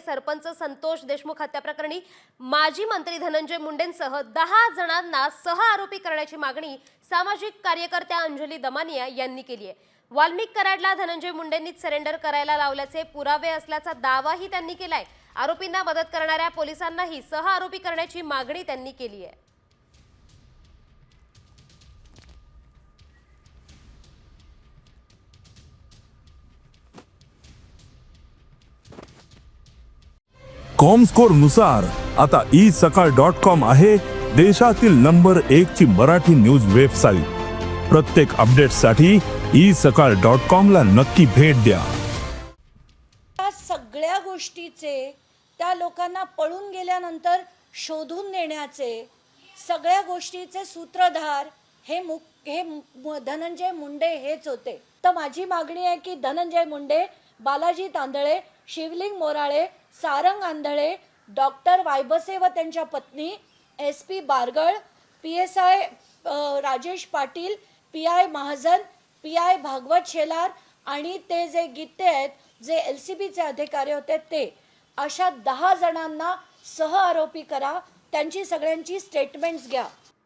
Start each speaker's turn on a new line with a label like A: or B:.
A: सरपंच संतोष देशमुख हत्या प्रकरणी माजी मंत्री धनंजय मुंडेंसह 10 जणांना सह आरोपी करण्याची मागणी सामाजिक कार्यकर्त्या अंजली दमानिया यांनी केली आहे। वाल्मिक कराडला धनंजय मुंडेंनीच सरेंडर करायला लावल्याचे पुरावे असल्याचा दावाही त्यांनी केलाय। आरोपींना मदत करणाऱ्या पोलिसांनाही सह आरोपी करण्याची मागणी त्यांनी केली आहे।
B: कॉमस्कोर नुसार आता isakal.com आहे देशातील नंबर 1 ची मराठी न्यूज वेबसाईट। प्रत्येक अपडेटसाठी isakal.com ला नक्की भेट द्या।
C: या सगळ्या गोष्टीचे त्या लोकांना पळून गेल्यानंतर शोधून नेण्याचे सगळ्या गोष्टीचे सूत्रधार हे धनंजय मुंडे हेच होते। तर माझी मागणी आहे की धनंजय मुंडे, बालाजी तांदळे, शिवलिंग मोराळे, सारंग आंधळे, डॉक्टर वायबसे व त्यांच्या पत्नी, SP Bargal, PSI Rajesh Patil, PI Mahajan, PI Bhagwat Shelar आणि ते जे गीते आहेत जे LCBचे अधिकारी होते ते अशा 10 जणांना सह आरोपी करा। त्यांची सगळ्यांची स्टेटमेंट्स घ्या।